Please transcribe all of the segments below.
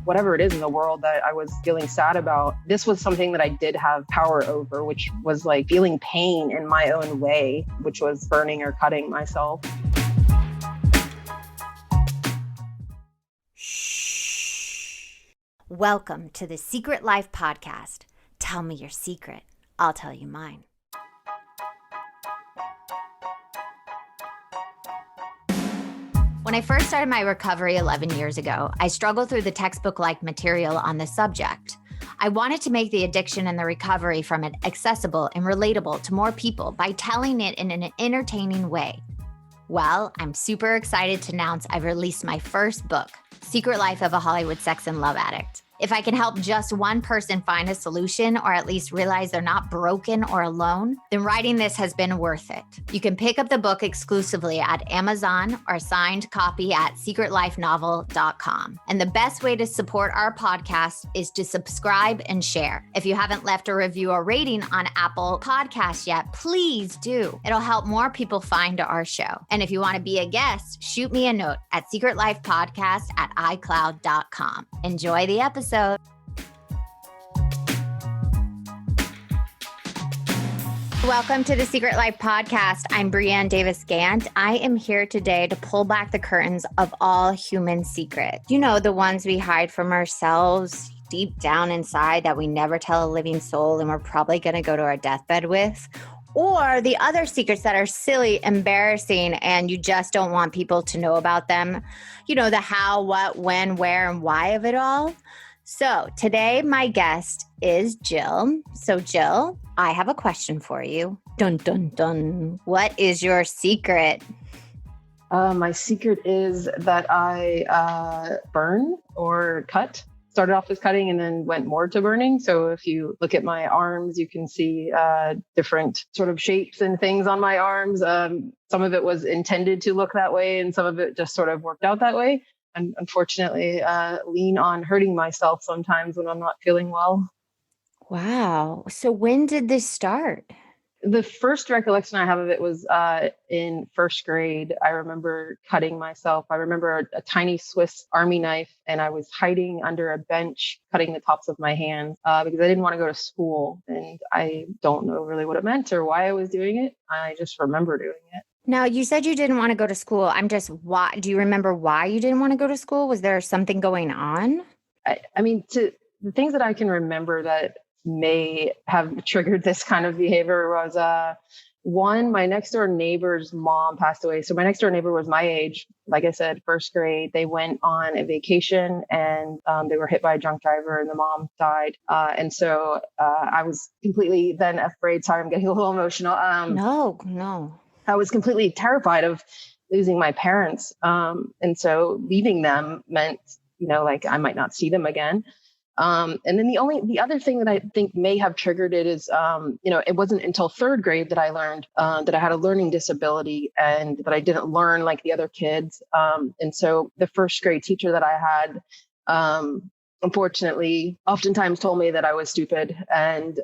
whatever it is in the world that I was feeling sad about, this was something that I did have power over, which was like feeling pain in my own way, which was burning or cutting myself. Welcome to the Secret Life Podcast. Tell me your secret. I'll tell you mine. When I first started my recovery 11 years ago, I struggled through the textbook-like material on this subject. I wanted to make the addiction and the recovery from it accessible and relatable to more people by telling it in an entertaining way. Well, I'm super excited to announce I've released my first book, Secret Life of a Hollywood Sex and Love Addict. If I can help just one person find a solution or at least realize they're not broken or alone, then writing this has been worth it. You can pick up the book exclusively at Amazon or signed copy at secretlifenovel.com. And the best way to support our podcast is to subscribe and share. If you haven't left a review or rating on Apple Podcasts yet, please do. It'll help more people find our show. And if you want to be a guest, shoot me a note at secretlifepodcast@icloud.com. Enjoy the episode. Welcome to the Secret Life Podcast. I'm Brianne Davis-Gantt. I am here today to pull back the curtains of all human secrets. You know, the ones we hide from ourselves deep down inside that we never tell a living soul and we're probably going to go to our deathbed with. Or the other secrets that are silly, embarrassing, and you just don't want people to know about them. You know, the how, what, when, where, and why of it all. So today, my guest is Jill. So Jill, I have a question for you. Dun, dun, dun. What is your secret? My secret is that I burn or cut. Started off as cutting and then went more to burning. So if you look at my arms, you can see different sort of shapes and things on my arms. Some of it was intended to look that way and some of it just sort of worked out that way. And unfortunately, lean on hurting myself sometimes when I'm not feeling well. Wow. So when did this start? The first recollection I have of it was in first grade. I remember cutting myself. I remember a tiny Swiss Army knife, and I was hiding under a bench, cutting the tops of my hands because I didn't want to go to school. And I don't know really what it meant or why I was doing it. I just remember doing it. Now, you said you didn't want to go to school. Why? Do you remember why you didn't want to go to school? Was there something going on? I mean, the things that I can remember that may have triggered this kind of behavior was one, my next door neighbor's mom passed away. So my next door neighbor was my age. Like I said, first grade, they went on a vacation and they were hit by a drunk driver and the mom died. And so I was completely then afraid. Sorry, I'm getting a little emotional. No. I was completely terrified of losing my parents. And so leaving them meant, like I might not see them again. And then the other thing that I think may have triggered it is, it wasn't until third grade that I learned that I had a learning disability and that I didn't learn like the other kids. And so the first grade teacher that I had, unfortunately, oftentimes told me that I was stupid. And,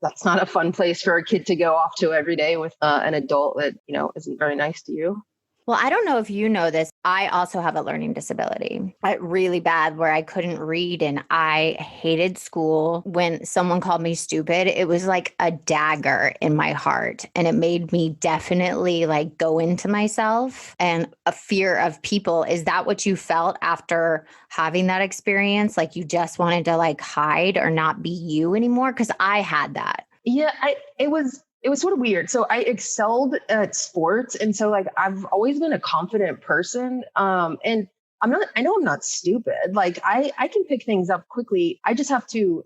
that's not a fun place for a kid to go off to every day with an adult that, isn't very nice to you. Well, I don't know if you know this. I also have a learning disability, really bad, where I couldn't read and I hated school. When someone called me stupid, it was like a dagger in my heart. And it made me definitely like go into myself and a fear of people. Is that what you felt after having that experience? Like you just wanted to like hide or not be you anymore? Because I had that. Yeah, it was sort of weird. So I excelled at sports. And so like, I've always been a confident person. And I know I'm not stupid. Like I can pick things up quickly. I just have to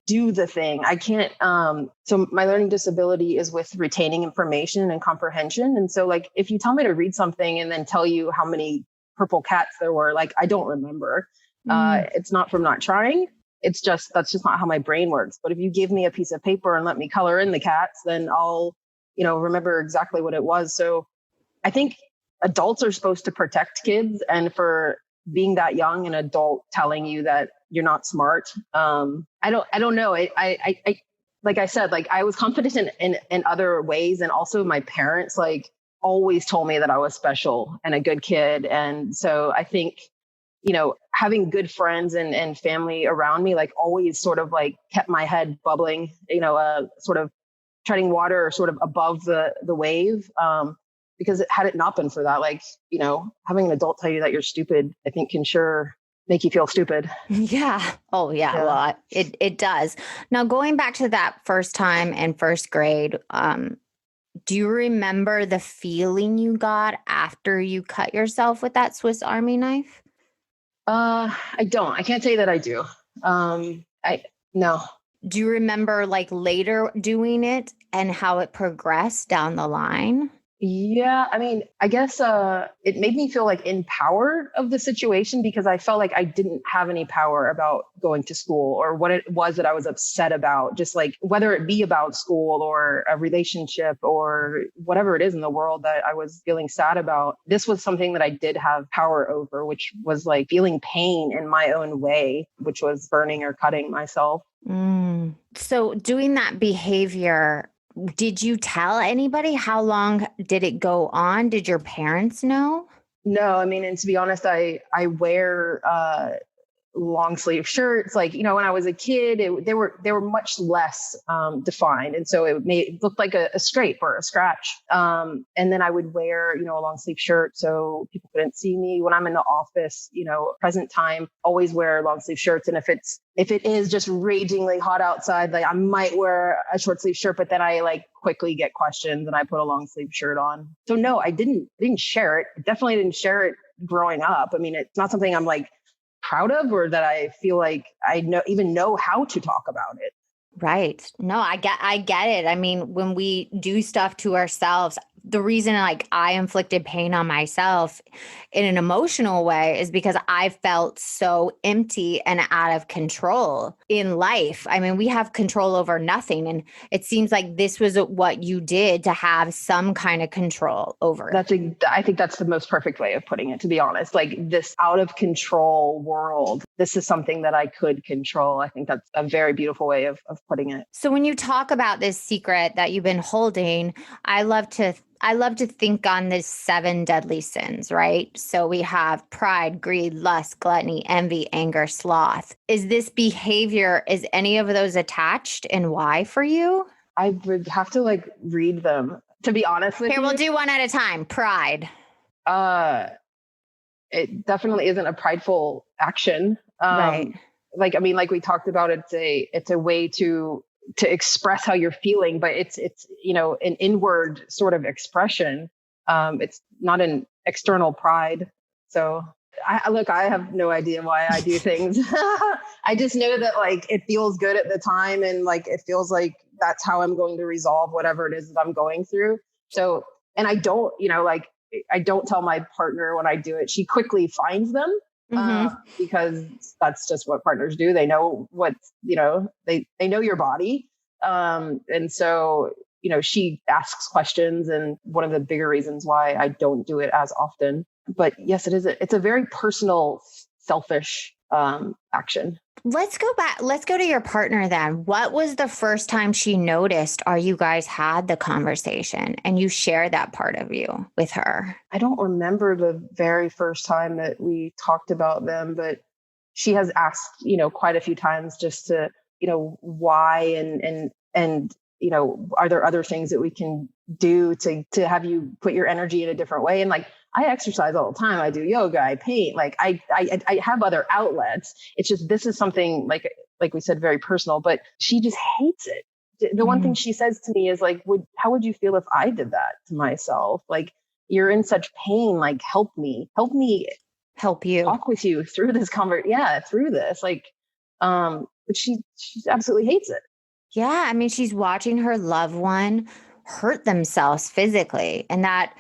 do the thing. I can't. So my learning disability is with retaining information and comprehension. And so like, if you tell me to read something and then tell you how many purple cats there were, like, I don't remember. It's not from not trying. That's just not how my brain works. But if you give me a piece of paper and let me color in the cats, then I'll, remember exactly what it was. So I think adults are supposed to protect kids, and for being that young, an adult telling you that you're not smart. I don't know. I like I said, like I was confident in other ways. And also my parents like always told me that I was special and a good kid. And so I think having good friends and family around me, like always sort of like kept my head bubbling, sort of treading water or sort of above the wave. Because had it not been for that, like, having an adult tell you that you're stupid, I think can sure make you feel stupid. Yeah. Oh, yeah. Yeah. Well, it does. Now, going back to that first time in first grade, do you remember the feeling you got after you cut yourself with that Swiss Army knife? I don't. I can't say that I do. No. Do you remember like later doing it and how it progressed down the line? Yeah, I mean, I guess it made me feel like empowered of the situation because I felt like I didn't have any power about going to school or what it was that I was upset about, just like whether it be about school or a relationship or whatever it is in the world that I was feeling sad about. This was something that I did have power over, which was like feeling pain in my own way, which was burning or cutting myself. So doing that behavior, did you tell anybody? How long did it go on? Did your parents know? No, I mean, and to be honest, I wear long sleeve shirts. Like, when I was a kid, they were much less defined. And so it looked like a scrape or a scratch. And then I would wear, a long sleeve shirt so people couldn't see me when I'm in the office, present time, always wear long sleeve shirts. And if it is just ragingly hot outside, like I might wear a short sleeve shirt, but then I like quickly get questions and I put a long sleeve shirt on. So no, I didn't share it. I definitely didn't share it growing up. I mean, it's not something I'm like proud of or that I feel like I even know how to talk about it. Right. No, I get it. I mean, when we do stuff to ourselves, the reason like I inflicted pain on myself in an emotional way is because I felt so empty and out of control in life. I mean, we have control over nothing. And it seems like this was what you did to have some kind of control over it. I think that's the most perfect way of putting it, to be honest. Like this out of control world, this is something that I could control. I think that's a very beautiful way of putting it. So when you talk about this secret that you've been holding, I love to think on the 7 deadly sins, right? So we have pride, greed, lust, gluttony, envy, anger, sloth. Is any of those attached, and why for you? I would have to like read them, to be honest with you. Here, we'll do one at a time. Pride. It definitely isn't a prideful action. Right. Like, I mean, like we talked about, it's a way to express how you're feeling, but it's an inward sort of expression. It's not an external pride. So I have no idea why I do things. I just know that like it feels good at the time, and like it feels like that's how I'm going to resolve whatever it is that I'm going through. So, and I don't, I don't tell my partner when I do it. She quickly finds them. Because that's just what partners do. They know they know your body. And so, she asks questions, and one of the bigger reasons why I don't do it as often. But yes, it's a very personal, selfish action. Let's go back. Let's go to your partner then. What was the first time she noticed or you guys had the conversation and you shared that part of you with her? I don't remember the very first time that we talked about them, but she has asked, quite a few times just to, why and are there other things that we can do to have you put your energy in a different way? And like, I exercise all the time. I do yoga, I paint, like I have other outlets. It's just, this is something like we said, very personal, but she just hates it. The one thing she says to me is like, how would you feel if I did that to myself? Like, you're in such pain, like, help me help you talk with you through this through this. Like, but she absolutely hates it. Yeah. I mean, she's watching her loved one hurt themselves physically. And that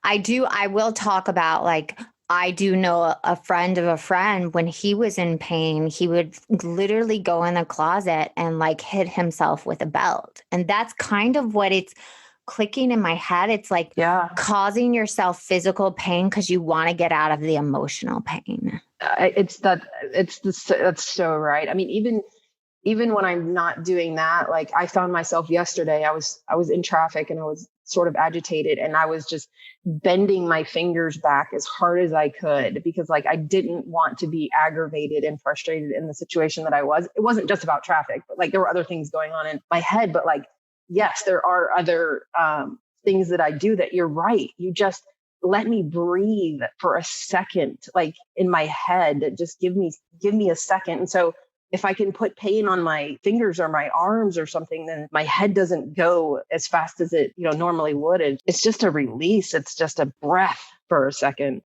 I will talk about, like, I do know a friend of a friend, when he was in pain, he would literally go in the closet and like hit himself with a belt. And that's kind of what it's clicking in my head. It's like causing yourself physical pain because you want to get out of the emotional pain. That's so right. I mean, even when I'm not doing that, like I found myself yesterday, I was in traffic and I was sort of agitated, and I was just bending my fingers back as hard as I could because like I didn't want to be aggravated and frustrated in the situation that I was. It wasn't just about traffic, but like there were other things going on in my head. But like, yes, there are other things that I do that you're right. You just let me breathe for a second, like in my head. Just give me a second. And so if I can put pain on my fingers or my arms or something, then my head doesn't go as fast as it, normally would. It's just a release. It's just a breath for a second.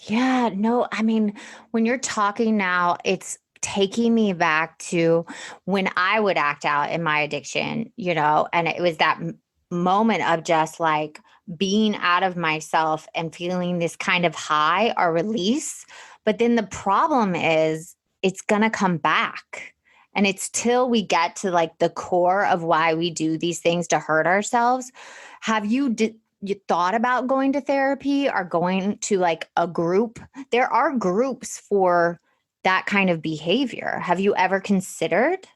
Yeah, no, I mean, when you're talking now, it's taking me back to when I would act out in my addiction, and it was that moment of just like being out of myself and feeling this kind of high or release. But then the problem is, it's going to come back. And it's till we get to like the core of why we do these things to hurt ourselves. Have you thought about going to therapy or going to like a group? There are groups for that kind of behavior. Have you ever considered?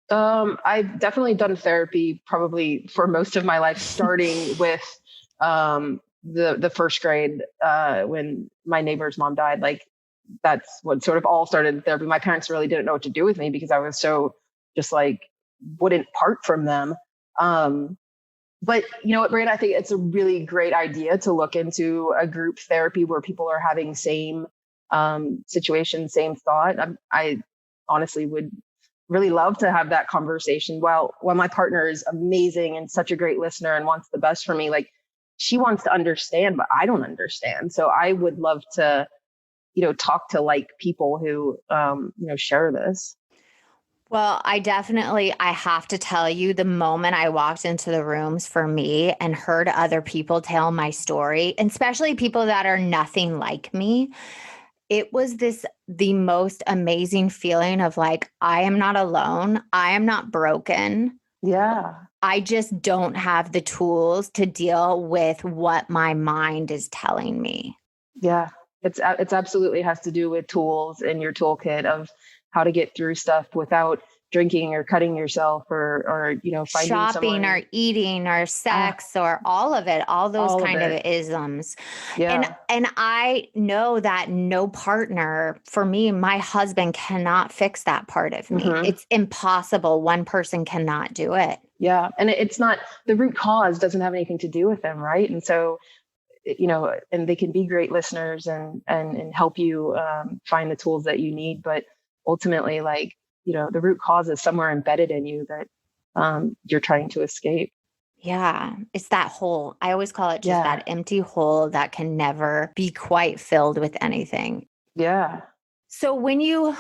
I've definitely done therapy probably for most of my life, starting with the first grade when my neighbor's mom died. Like, that's what sort of all started therapy. My parents really didn't know what to do with me because I was so just like wouldn't part from them. But you know what, Brianne, I think it's a really great idea to look into a group therapy where people are having same situation, same thought. I honestly would really love to have that conversation. While my partner is amazing and such a great listener and wants the best for me, like she wants to understand, but I don't understand. So I would love to talk to like people who, share this. Well, I have to tell you, the moment I walked into the rooms for me and heard other people tell my story, and especially people that are nothing like me, it was the most amazing feeling of like, I am not alone. I am not broken. Yeah. I just don't have the tools to deal with what my mind is telling me. Yeah. It's absolutely has to do with tools in your toolkit of how to get through stuff without drinking or cutting yourself or finding shopping someone. Or eating or sex or all of it, all those kind of isms. Yeah. And I know that no partner, for me, my husband cannot fix that part of me. Mm-hmm. It's impossible. One person cannot do it. Yeah. And it's not, the root cause doesn't have anything to do with them. Right. And so, and they can be great listeners and help you find the tools that you need. But ultimately, like, the root cause is somewhere embedded in you that you're trying to escape. Yeah. It's that hole. I always call it just that empty hole that can never be quite filled with anything. Yeah. So when you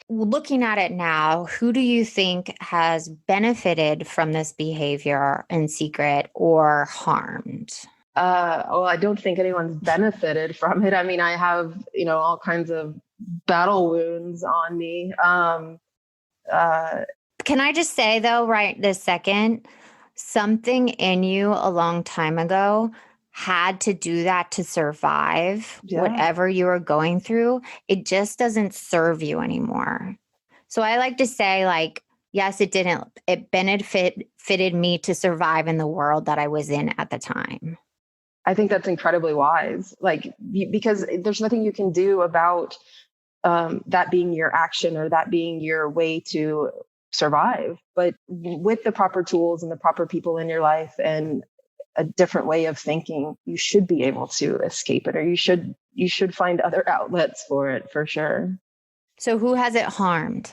looking at it now, who do you think has benefited from this behavior in secret or harmed? Well, I don't think anyone's benefited from it. I mean, I have, all kinds of battle wounds on me. Can I just say though, right this second, something in you a long time ago had to do that to survive whatever you were going through. It just doesn't serve you anymore. So I like to say, like, yes, it benefited me to survive in the world that I was in at the time. I think that's incredibly wise, like, because there's nothing you can do about that being your action or that being your way to survive. But with the proper tools and the proper people in your life and a different way of thinking, you should be able to escape it, or you should find other outlets for it, for sure. So who has it harmed?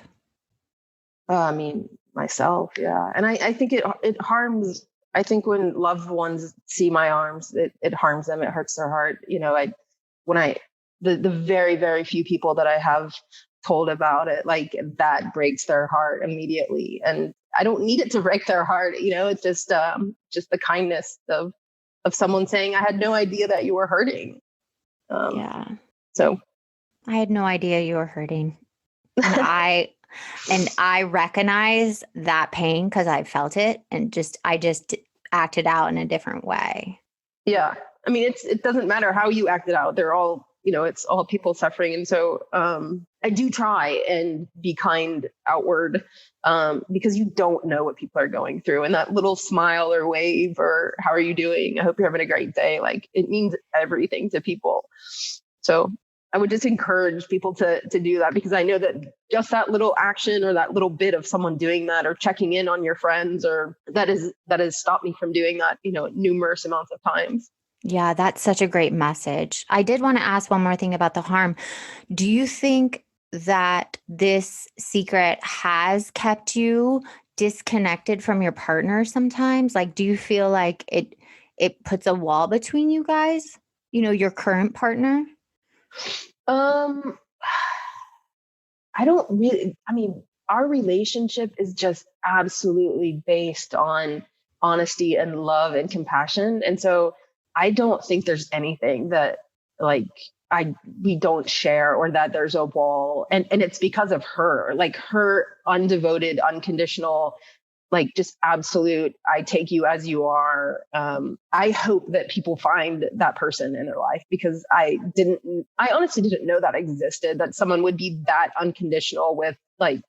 I mean, myself. Yeah. And I think it harms. I think when loved ones see my arms, it harms them. It hurts their heart. The very, very few people that I have told about it, like, that breaks their heart immediately. And I don't need it to break their heart. It's just the kindness of someone saying, I had no idea that you were hurting. So I had no idea you were hurting. And I recognize that pain because I felt it, and I just acted out in a different way. Yeah. I mean, it doesn't matter how you acted out. They're all it's all people suffering. And so I do try and be kind outward because you don't know what people are going through. And that little smile or wave or how are you doing? I hope you're having a great day. Like it means everything to people. So I would just encourage people to do that, because I know that just that little action or that little bit of someone doing that or checking in on your friends, or that has stopped me from doing that, numerous amounts of times. Yeah, that's such a great message. I did want to ask one more thing about the harm. Do you think that this secret has kept you disconnected from your partner sometimes? Like, do you feel like it puts a wall between you guys, your current partner? I don't really, our relationship is just absolutely based on honesty and love and compassion. And so I don't think there's anything that we don't share, or that there's a wall. And it's because of her, like her undevoted, unconditional, like just absolute, I take you as you are. I hope that people find that person in their life, because I honestly didn't know that existed, that someone would be that unconditional with like,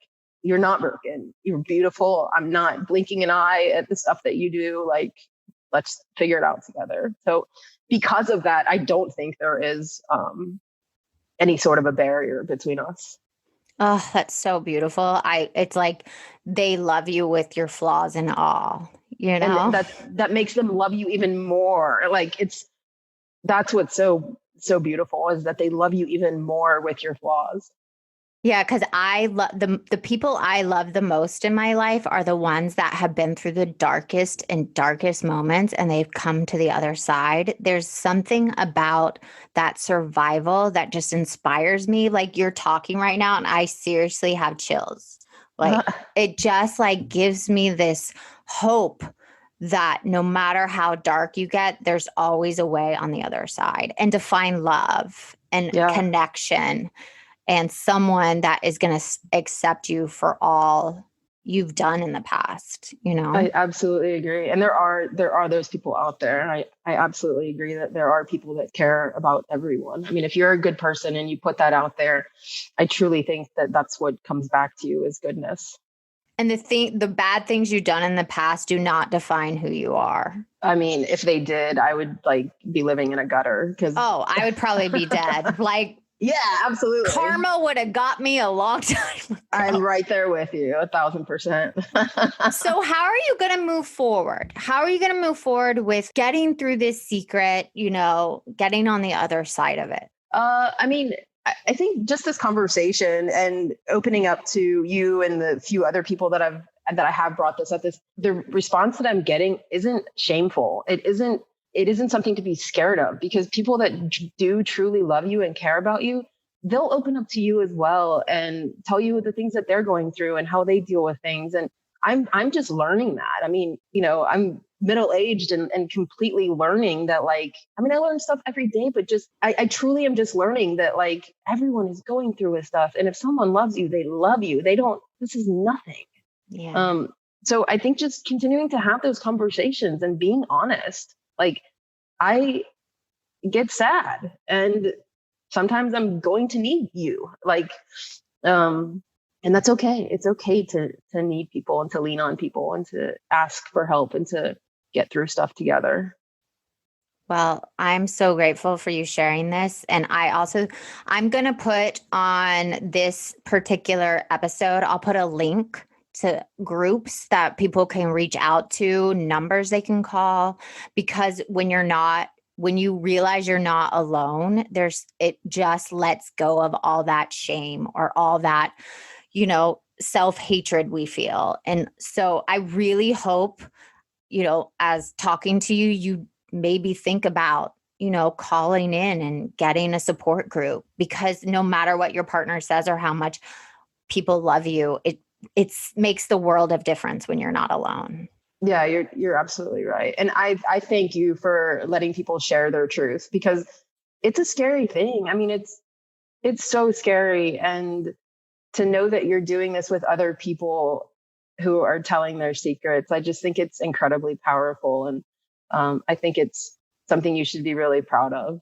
you're not broken, you're beautiful. I'm not blinking an eye at the stuff that you do. Like, let's figure it out together. So because of that, I don't think there is any sort of a barrier between us. Oh, that's so beautiful. It's like they love you with your flaws and all, And that makes them love you even more. Like that's what's so beautiful, is that they love you even more with your flaws. Yeah, because I love the people I love the most in my life are the ones that have been through the darkest and darkest moments, and they've come to the other side. There's something about that survival that just inspires me. Like you're talking right now, and I seriously have chills. Like it just like gives me this hope that no matter how dark you get, there's always a way on the other side, and to find love and connection. And someone that is going to accept you for all you've done in the past, I absolutely agree. And there are those people out there. I absolutely agree that there are people that care about everyone. If you're a good person and you put that out there, I truly think that that's what comes back to you is goodness. And the bad things you've done in the past do not define who you are. If they did, I would be living in a gutter I would probably be dead. Yeah, absolutely. Karma would have got me a long time ago. I'm right there with you, 1,000%. So how are you going to move forward? How are you going to move forward with getting through this secret, getting on the other side of it? I think just this conversation and opening up to you and the few other people that I have brought this up, the response that I'm getting isn't shameful. It isn't something to be scared of, because people that do truly love you and care about you, they'll open up to you as well and tell you the things that they're going through and how they deal with things. And I'm just learning that. I'm middle-aged and completely learning that I learn stuff every day, but I truly am just learning that everyone is going through with stuff. And if someone loves you, they love you. This is nothing. Yeah. So I think just continuing to have those conversations and being honest. I get sad and sometimes I'm going to need you. And that's okay. It's okay to need people and to lean on people and to ask for help and to get through stuff together. Well, I'm so grateful for you sharing this. And I'm going to put on this particular episode, I'll put a link to groups that people can reach out to, numbers they can call, because when you realize you're not alone, it just lets go of all that shame or all that, self-hatred we feel. And so I really hope, as talking to you, you maybe think about, calling in and getting a support group, because no matter what your partner says or how much people love you, it makes the world of difference when you're not alone. Yeah, you're absolutely right. And I thank you for letting people share their truth, because it's a scary thing. It's so scary. And to know that you're doing this with other people who are telling their secrets, I just think it's incredibly powerful. And I think it's something you should be really proud of.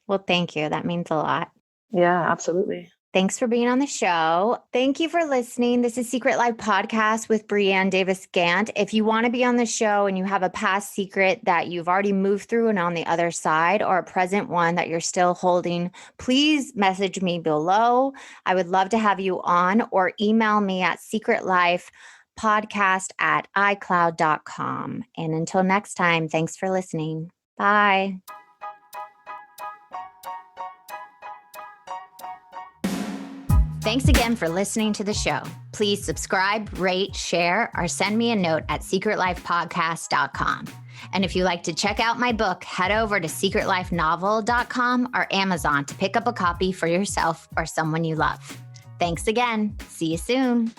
Well, thank you. That means a lot. Yeah, absolutely. Thanks for being on the show. Thank you for listening. This is Secret Life Podcast with Brianne Davis-Gantt. If you want to be on the show and you have a past secret that you've already moved through and on the other side, or a present one that you're still holding, please message me below. I would love to have you on, or email me at secretlifepodcast@icloud.com. And until next time, thanks for listening. Bye. Thanks again for listening to the show. Please subscribe, rate, share, or send me a note at secretlifepodcast.com. And if you like to check out my book, head over to secretlifenovel.com or Amazon to pick up a copy for yourself or someone you love. Thanks again. See you soon.